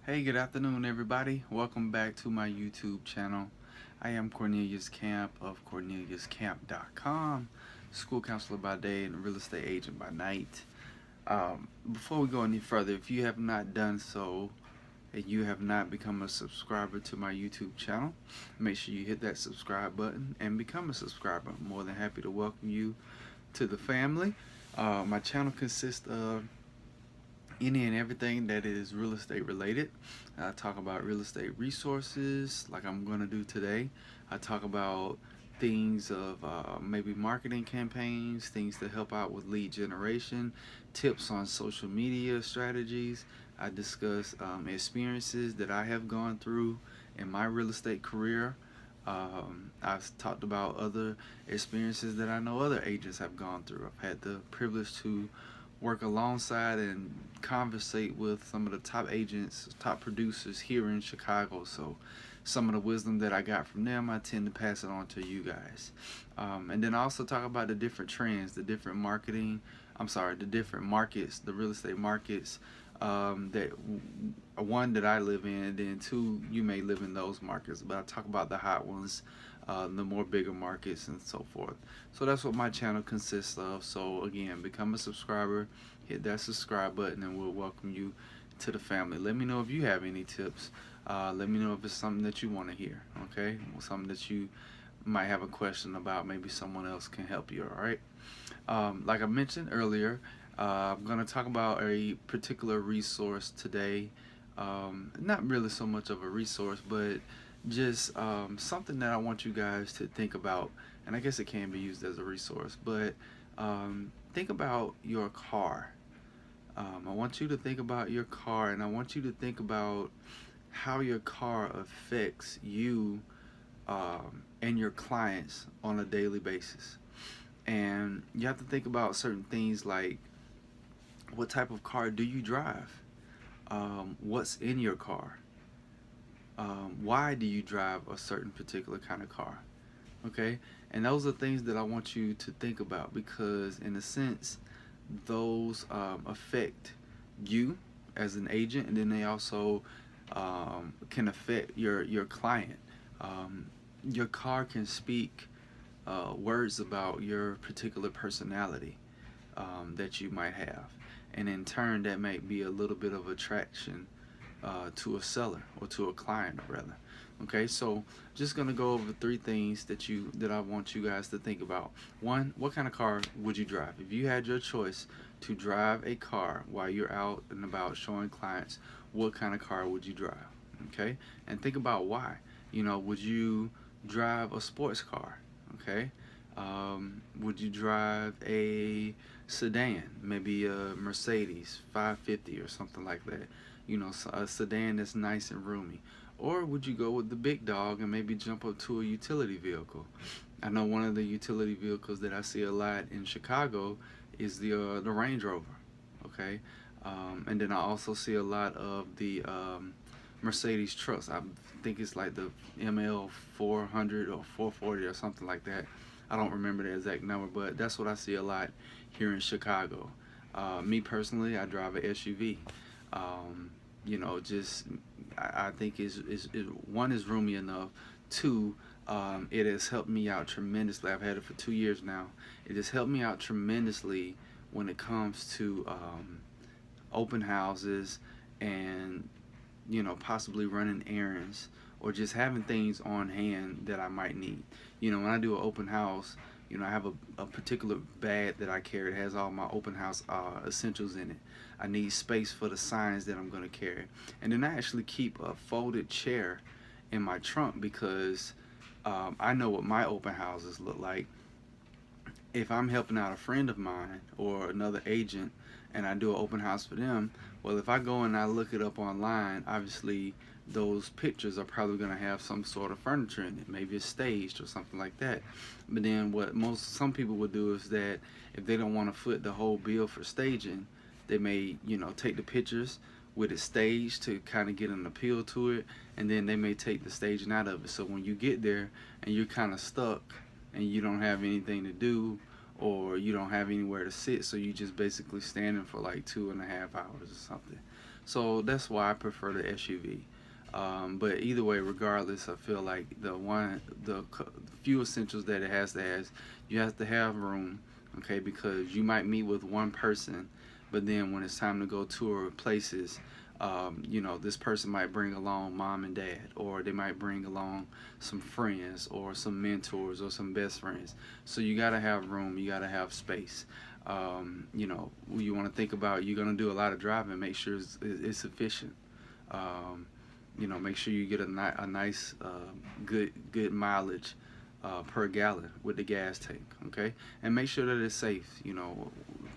Hey, good afternoon, everybody. Welcome back to my YouTube channel. I am Cornelius Camp of CorneliusCamp.com, school counselor by day and real estate agent by night. Before we go any further, if you have not done so and you have not become a subscriber to my YouTube channel, make sure you hit that subscribe button and become a subscriber. I'm more than happy to welcome you to the family. My channel consists of any and everything that is real estate related. I talk about real estate resources like I'm going to do today. I talk about things of maybe marketing campaigns, things to help out with lead generation, tips on social media strategies. I discuss experiences that I have gone through in my real estate career. I've talked about other experiences that I know other agents have gone through. I've had the privilege to work alongside and conversate with some of the top agents, top producers here in Chicago. So some of the wisdom that I got from them, I tend to pass it on to you guys. And then I also talk about the different trends, the different the different markets, the real estate markets, that one that I live in, and then two, you may live in those markets. But I talk about the hot ones, the more bigger markets and so forth. So that's what my channel consists of. So again, become a subscriber, hit that subscribe button, and we'll welcome you to the family. Let me know if you have any tips. Let me know if it's something that you want to hear, okay? Or something that you might have a question about. Maybe someone else can help you, all right? Like I mentioned earlier, I'm going to talk about a particular resource today. Not really so much of a resource, but just something that I want you guys to think about. And I guess it can be used as a resource, but think about your car. I want you to think about your car, and I want you to think about how your car affects you and your clients on a daily basis. And you have to think about certain things like, what type of car do you drive? What's in your car? Why do you drive a certain particular kind of car? Okay? And those are things that I want you to think about, because in a sense, those affect you as an agent, and then they also can affect your client. Your car can speak words about your particular personality that you might have, and in turn that might be a little bit of attraction to a seller, or to a client rather. Okay, so just gonna go over three things that I want you guys to think about. One, what kind of car would you drive? If you had your choice to drive a car while you're out and about showing clients, what kind of car would you drive? Okay, and think about why. Would you drive a sports car? Okay, would you drive a sedan, maybe a Mercedes 550 or something like that? A sedan that's nice and roomy. Or would you go with the big dog and maybe jump up to a utility vehicle? I know one of the utility vehicles that I see a lot in Chicago is the Range Rover. Okay, and then I also see a lot of the Mercedes trucks. I think it's like the ML 400 or 440 or something like that. I don't remember the exact number, but that's what I see a lot here in Chicago. Me personally, I drive an SUV. Just I think one is roomy enough. Two, it has helped me out tremendously. I've had it for 2 years now. It has helped me out tremendously when it comes to open houses and possibly running errands, or just having things on hand that I might need. When I do an open house, I have a particular bag that I carry. It has all my open house essentials in it. I need space for the signs that I'm going to carry. And then I actually keep a folded chair in my trunk, because I know what my open houses look like. If I'm helping out a friend of mine or another agent and I do an open house for them, well, if I go and I look it up online, obviously those pictures are probably going to have some sort of furniture in it. Maybe it's staged or something like that. But then what some people would do is that if they don't want to foot the whole bill for staging, they may take the pictures with it staged to kind of get an appeal to it, and then they may take the staging out of it. So when you get there and you're kind of stuck and you don't have anything to do, or you don't have anywhere to sit, so you just basically standing for like 2.5 hours or something. So that's why I prefer the SUV. But either way, regardless, I feel like the few essentials that it has to have, you have to have room, okay? Because you might meet with one person, but then when it's time to go tour places, this person might bring along mom and dad, or they might bring along some friends, or some mentors, or some best friends. So you gotta have room, you gotta have space. You want to think about, you're gonna do a lot of driving. Make sure it's efficient. Um, Make sure you get a nice, good mileage per gallon with the gas tank. Okay, and make sure that it's safe.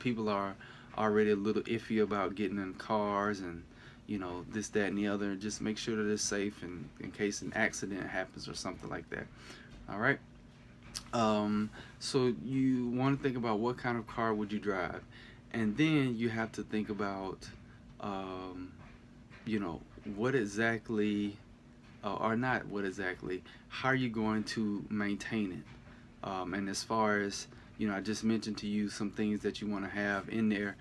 People are already a little iffy about getting in cars and this, that, and the other. Just make sure that it's safe, and in case an accident happens or something like that. All right. So you want to think about what kind of car would you drive, and then you have to think about, um, you know, what exactly, or not what exactly, how are you going to maintain it? And as far as, I just mentioned to you some things that you want to have in there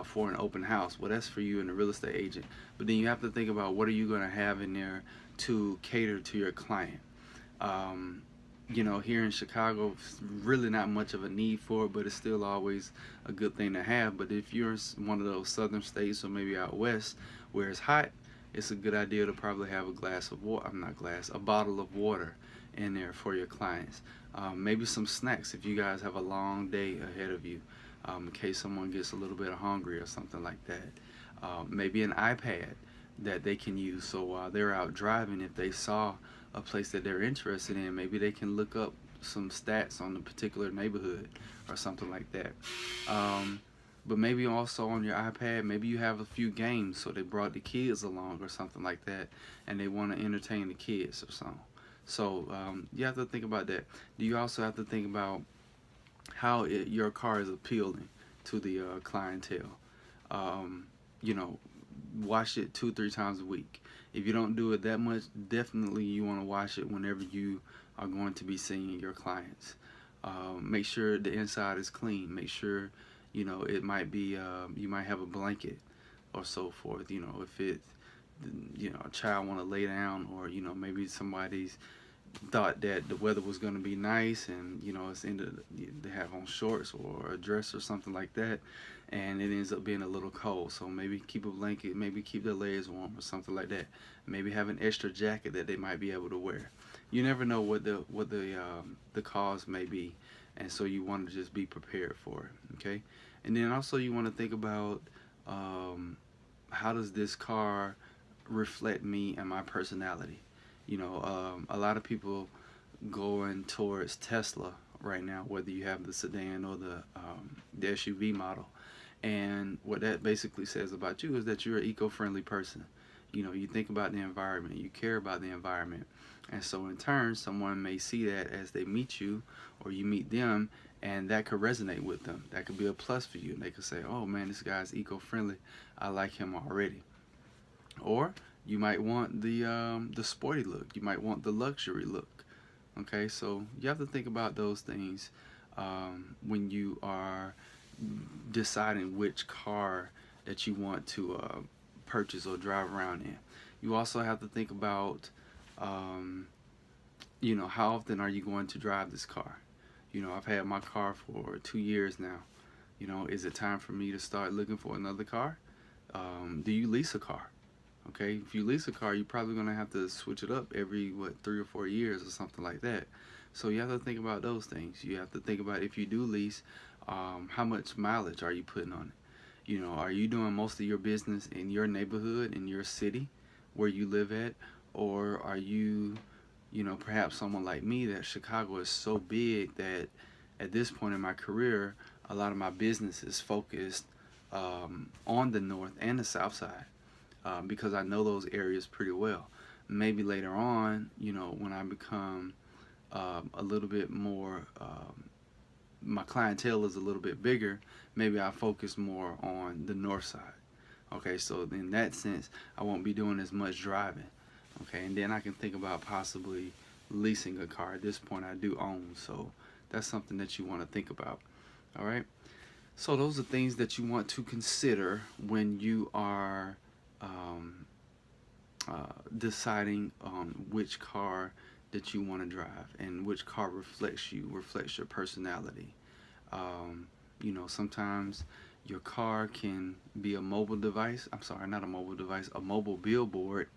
for an open house. Well, that's for you and the real estate agent. But then you have to think about, what are you going to have in there to cater to your client? Um, Here in Chicago, really not much of a need for it, but it's still always a good thing to have. But if you're in one of those southern states, or maybe out west where it's hot, it's a good idea to probably have a glass of water, I'm not glass, a bottle of water in there for your clients. Maybe some snacks if you guys have a long day ahead of you, in case someone gets a little bit hungry or something like that. Maybe an iPad that they can use, so while they're out driving, if they saw a place that they're interested in, maybe they can look up some stats on the particular neighborhood or something like that. Um, but maybe also on your iPad, maybe you have a few games, so they brought the kids along or something like that, and they want to entertain the kids or something. So you have to think about that. You also have to think about how your car is appealing to the clientele. Um, you know, Wash it 2 3 times a week. If you don't do it that much, definitely you want to wash it whenever you are going to be seeing your clients. Make sure the inside is clean. Make sure it might be, you might have a blanket or so forth. If it, a child want to lay down, or maybe somebody's thought that the weather was going to be nice, and it's ended, they have on shorts or a dress or something like that, and it ends up being a little cold. So maybe keep a blanket, maybe keep their legs warm or something like that. Maybe have an extra jacket that they might be able to wear. You never know what the cause may be, and so you want to just be prepared for it. Okay, and then also you want to think about, um, how does this car reflect me and my personality. A lot of people going towards Tesla right now, whether you have the sedan or the SUV model. And what that basically says about you is that you're an eco-friendly person. You think about the environment, you care about the environment. And so in turn, someone may see that as they meet you, or you meet them, and that could resonate with them. That could be a plus for you. And they could say, oh man, this guy's eco-friendly. I like him already. Or you might want the sporty look. You might want the luxury look. Okay, so you have to think about those things when you are deciding which car that you want to purchase or drive around in. You also have to think about, um, how often are you going to drive this car? I've had my car for 2 years now. Is it time for me to start looking for another car? Do you lease a car? Okay, if you lease a car, you're probably gonna have to switch it up every 3 or 4 years or something like that. So you have to think about those things. You have to think about, if you do lease, how much mileage are you putting on it? Are you doing most of your business in your neighborhood, in your city, where you live at, or are you, perhaps someone like me, that Chicago is so big that at this point in my career, a lot of my business is focused on the north and the south side, because I know those areas pretty well. Maybe later on, when I become a little bit more, my clientele is a little bit bigger, maybe I focus more on the north side. Okay, so in that sense, I won't be doing as much driving. Okay, and then I can think about possibly leasing a car. At this point, I do own, so that's something that you want to think about. All right, so those are things that you want to consider when you are um, deciding on which car that you want to drive and which car reflects your personality. Um, Sometimes your car can be a mobile device. I'm sorry, not a mobile device, a mobile billboard.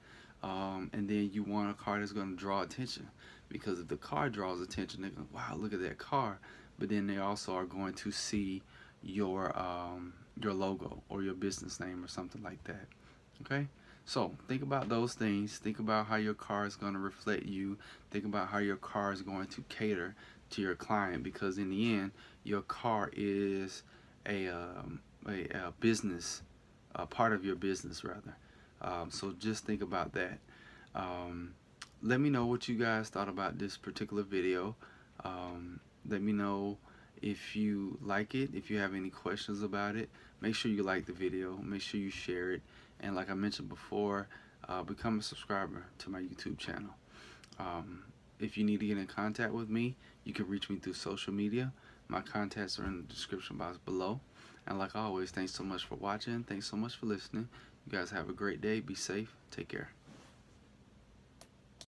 And then you want a car that's going to draw attention. Because if the car draws attention, they're going, wow, look at that car. But then they also are going to see your logo or your business name or something like that. Okay? So think about those things. Think about how your car is going to reflect you. Think about how your car is going to cater to your client, because in the end, your car is a business, a part of your business rather. So just think about that. Um, Let me know what you guys thought about this particular video. Let me know if you like it, if you have any questions about it. Make sure you like the video, make sure you share it, and like I mentioned before, become a subscriber to my YouTube channel. Um, if you need to get in contact with me, you can reach me through social media. My contacts are in the description box below. And like always, thanks so much for watching. Thanks so much for listening. You guys have a great day. Be safe. Take care.